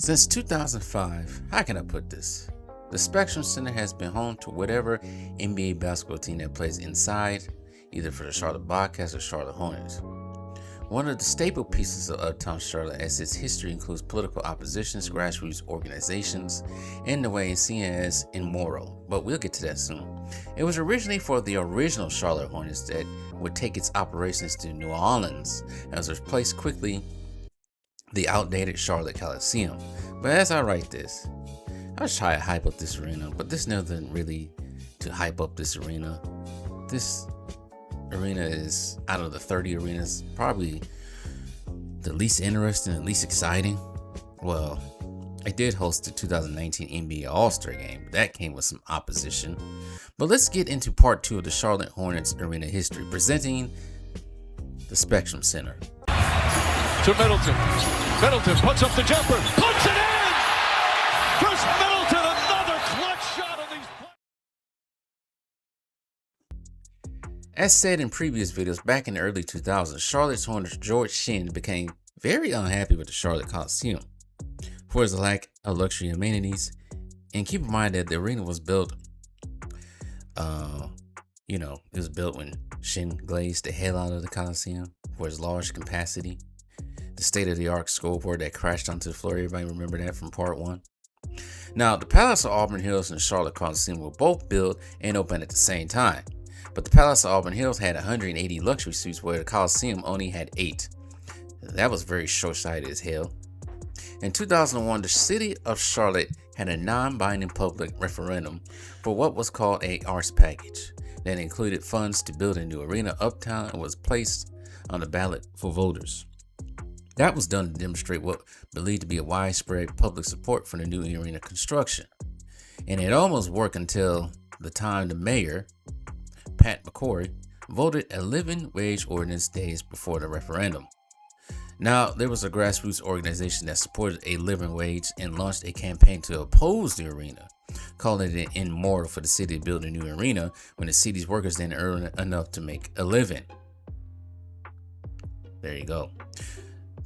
Since 2005, how can I put this? The Spectrum Center has been home to whatever NBA basketball team that plays inside, either for the Charlotte Bobcats or Charlotte Hornets. One of the staple pieces of Uptown Charlotte, as its history includes political oppositions, grassroots organizations, and the way it's seen as immoral, but we'll get to that soon. It was originally for the original Charlotte Hornets that would take its operations to New Orleans and was replaced quickly the outdated Charlotte Coliseum. But as I write this, I was trying to hype up this arena, but there's nothing really to hype up this arena. This arena is, out of the 30 arenas, probably the least interesting and least exciting. Well, I did host the 2019 NBA All-Star Game, but that came with some opposition. But let's get into part 2 of the Charlotte Hornets arena history, presenting the Spectrum Center. To Middleton. Middleton puts up the jumper, puts it in! Chris Middleton, another clutch shot on these plays. As said in previous videos, back in the early 2000s, Charlotte's Hornets George Shinn became very unhappy with the Charlotte Coliseum for its lack of luxury amenities. And keep in mind that the arena was built, it was built when Shinn glazed the hell out of the Coliseum for its large capacity. The state-of-the-art scoreboard that crashed onto the floor. Everybody remember that from part 1? Now, the Palace of Auburn Hills and the Charlotte Coliseum were both built and opened at the same time. But the Palace of Auburn Hills had 180 luxury suites, where the Coliseum only had 8. That was very short-sighted as hell. In 2001, the city of Charlotte had a non-binding public referendum for what was called a arts package that included funds to build a new arena uptown and was placed on the ballot for voters. That was done to demonstrate what believed to be a widespread public support for the new arena construction. And it almost worked until the time the mayor, Pat McCrory, voted a living wage ordinance days before the referendum. Now, there was a grassroots organization that supported a living wage and launched a campaign to oppose the arena, calling it immoral for the city to build a new arena when the city's workers didn't earn enough to make a living. There you go.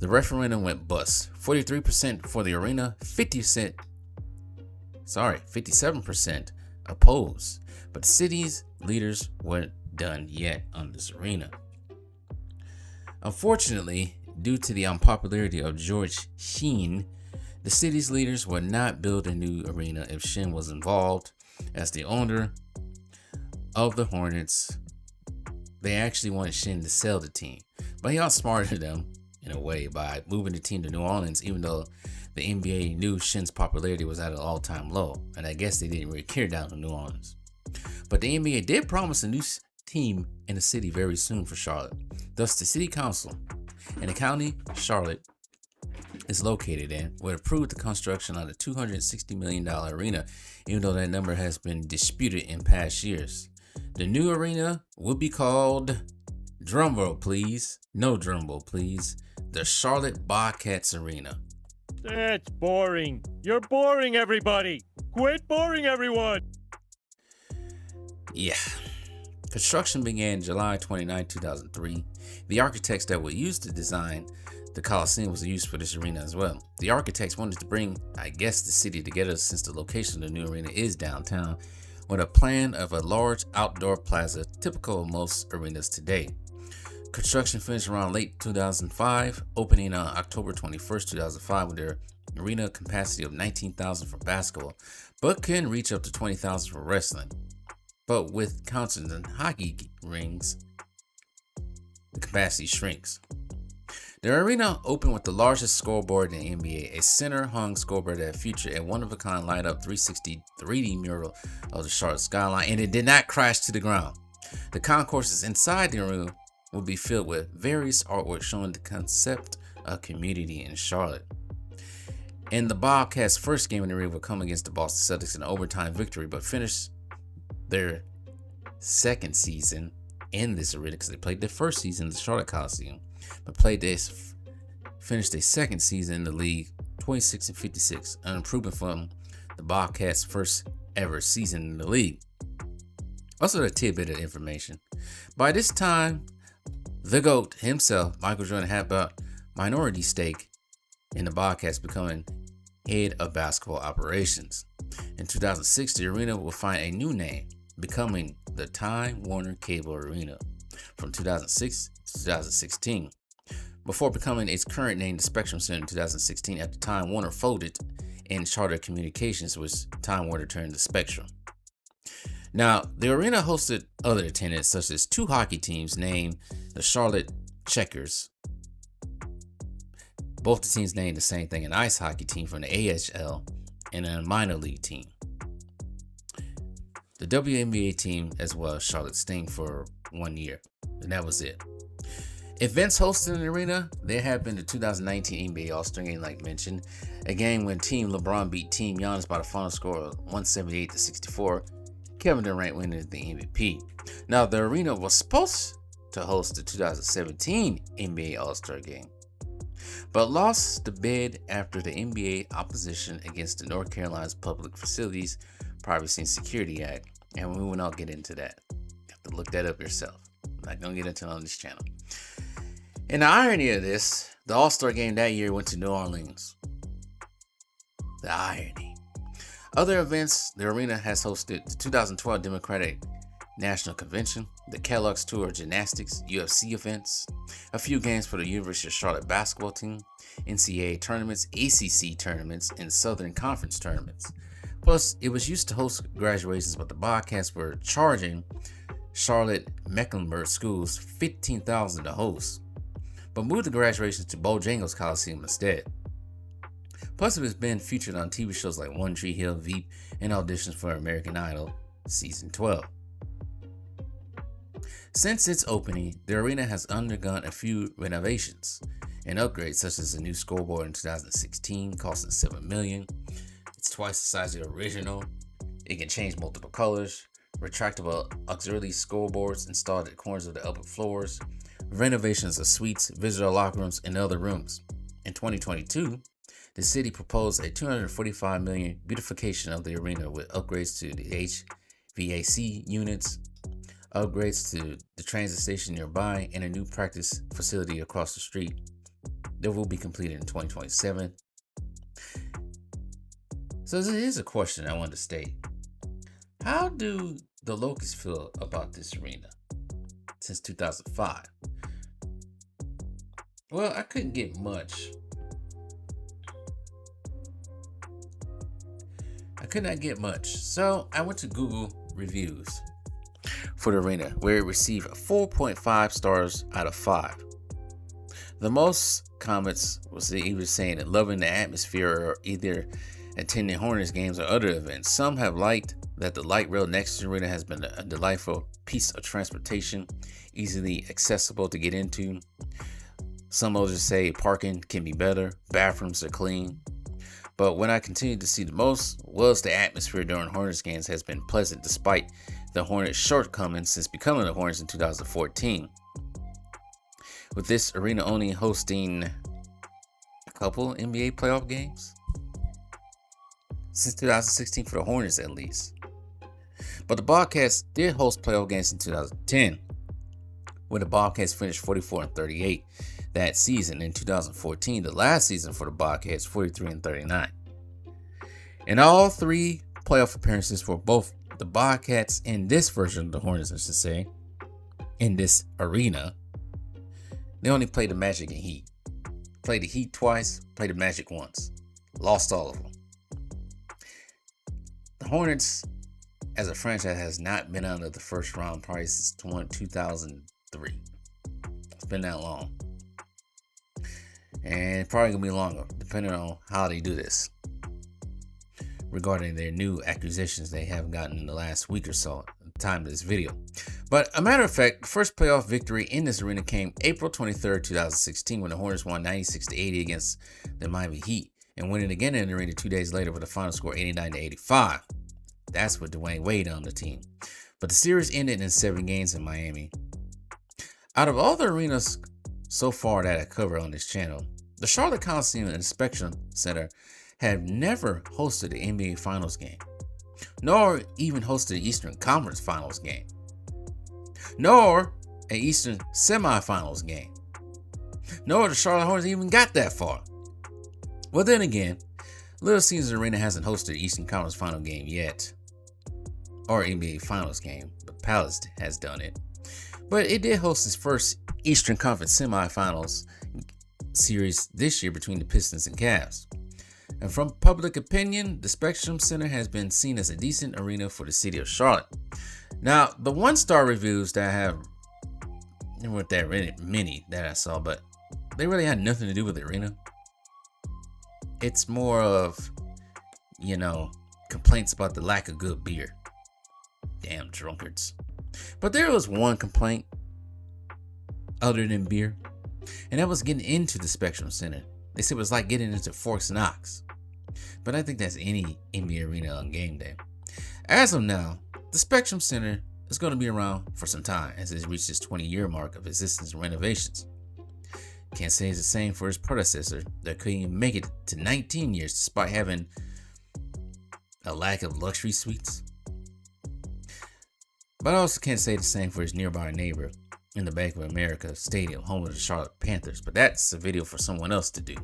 The referendum went bust. 43% for the arena, 57% opposed. But the city's leaders weren't done yet on this arena. Unfortunately, due to the unpopularity of George Shinn, the city's leaders would not build a new arena if Shinn was involved. As the owner of the Hornets, they actually wanted Shinn to sell the team, but he outsmarted them in a way by moving the team to New Orleans, even though the NBA knew Shinn's popularity was at an all-time low, and I guess they didn't really care down in New Orleans. But the NBA did promise a new team in the city very soon for Charlotte. Thus, the city council and the county Charlotte is located in would approve the construction of the $260 million arena, even though that number has been disputed in past years. The new arena would be called, drumroll please, no drumroll please, the Charlotte Bobcats Arena. That's boring. You're boring everybody. Quit boring everyone. Yeah. Construction began July 29, 2003. The architects that were used to design the Coliseum was used for this arena as well. The architects wanted to bring, the city together, since the location of the new arena is downtown, with a plan of a large outdoor plaza typical of most arenas today. Construction finished around late 2005, opening on October 21st, 2005 with their arena capacity of 19,000 for basketball, but can reach up to 20,000 for wrestling. But with concerts and hockey rings, the capacity shrinks. The arena opened with the largest scoreboard in the NBA, a center-hung scoreboard that featured a one-of-a-kind light-up 360 3D mural of the Charlotte skyline, and it did not crash to the ground. The concourses inside the arena will be filled with various artwork showing the concept of community in Charlotte. And the Bobcats' first game in the arena will come against the Boston Celtics in an overtime victory, but finished their second season in this arena, because they played their first season in the Charlotte Coliseum, but finished their second season in the league 26-56, an improvement from the Bobcats' first ever season in the league. Also, a tidbit of information: by this time, the GOAT himself, Michael Jordan, had about minority stake in the Bobcats, becoming head of basketball operations. In 2006, the arena will find a new name, becoming the Time Warner Cable Arena from 2006 to 2016, before becoming its current name, the Spectrum Center, in 2016, at the time Warner folded and Charter Communications, which Time Warner turned to Spectrum. Now, the arena hosted other attendants, such as two hockey teams named the Charlotte Checkers. Both the teams named the same thing, an ice hockey team from the AHL and a minor league team. The WNBA team, as well as Charlotte Sting, for 1 year, and that was it. Events hosted in the arena, there have been the 2019 NBA All-Star Game, like mentioned, a game when Team LeBron beat Team Giannis by the final score of 178-64. Kevin Durant winning the MVP. Now, the arena was supposed to host the 2017 NBA All-Star Game, but lost the bid after the NBA opposition against the North Carolina's Public Facilities Privacy and Security Act, and we will not get into that. You have to look that up yourself. I'm not going to get into it on this channel. And the irony of this, the All-Star Game that year went to New Orleans. The irony. Other events, the arena has hosted the 2012 Democratic National Convention, the Kellogg's Tour of Gymnastics, UFC events, a few games for the University of Charlotte basketball team, NCAA tournaments, ACC tournaments, and Southern Conference tournaments. Plus, it was used to host graduations, but the Bobcats were charging Charlotte Mecklenburg schools $15,000 to host, but moved the graduations to Bojangles Coliseum instead. Plus, it has been featured on TV shows like One Tree Hill, Veep, and auditions for American Idol Season 12. Since its opening, the arena has undergone a few renovations and upgrades, such as a new scoreboard in 2016 costing $7 million. It's twice the size of the original. It can change multiple colors. Retractable auxiliary scoreboards installed at the corners of the upper floors. Renovations of suites, visitor locker rooms, and other rooms. In 2022, the city proposed a $245 million beautification of the arena with upgrades to the HVAC units, upgrades to the transit station nearby, and a new practice facility across the street that will be completed in 2027. So this is a question I want to state. How do the locals feel about this arena since 2005? Well, I couldn't get much. I could not get much. So I went to Google reviews for the arena, where it received 4.5 stars out of 5. The most comments was either saying that loving the atmosphere or either attending Hornets games or other events. Some have liked that the light rail next to the arena has been a delightful piece of transportation, easily accessible to get into. Some others say parking can be better, bathrooms are clean. But what I continued to see the most was the atmosphere during Hornets games has been pleasant despite the Hornets' shortcomings since becoming the Hornets in 2014. With this arena only hosting a couple NBA playoff games since 2016 for the Hornets at least. But the Bobcats did host playoff games in 2010, where the Bobcats finished 44-38 that season. In 2014, the last season for the Bobcats, 43-39. In all three playoff appearances for both the Bobcats and this version of the Hornets, I should say, in this arena, they only played the Magic and Heat. Played the Heat twice, played the Magic once. Lost all of them. The Hornets, as a franchise, has not been out of the first round probably since 2003. It's been that long. And probably going to be longer, depending on how they do this, regarding their new acquisitions they have gotten in the last week or so, at the time of this video. But a matter of fact, the first playoff victory in this arena came April 23rd, 2016, when the Hornets won 96-80 against the Miami Heat, and winning again in the arena 2 days later with a final score 89-85. That's with Dwayne Wade on the team. But the series ended in 7 games in Miami. Out of all the arenas so far that I cover on this channel, the Charlotte Coliseum and the Spectrum Center have never hosted the NBA Finals game, nor even hosted the Eastern Conference Finals game, nor an Eastern Semifinals game, nor the Charlotte Hornets even got that far. Well, then again, Little Caesars Arena hasn't hosted the Eastern Conference Final game yet, or NBA Finals game, but Palace has done it. But it did host its first Eastern Conference semifinals series this year between the Pistons and Cavs. And from public opinion, the Spectrum Center has been seen as a decent arena for the city of Charlotte. Now, the one-star reviews that I have, there weren't that many that I saw, but they really had nothing to do with the arena. It's more of, complaints about the lack of good beer. Damn drunkards. But there was one complaint other than beer, and that was getting into the Spectrum Center. They said it was like getting into Fort Knox. But I think that's any NBA arena on game day. As of now, the Spectrum Center is going to be around for some time as it reached its 20-year mark of existence and renovations. Can't say it's the same for its predecessor that couldn't even make it to 19 years despite having a lack of luxury suites. But I also can't say the same for its nearby neighbor in the Bank of America Stadium, home of the Charlotte Panthers. But that's a video for someone else to do.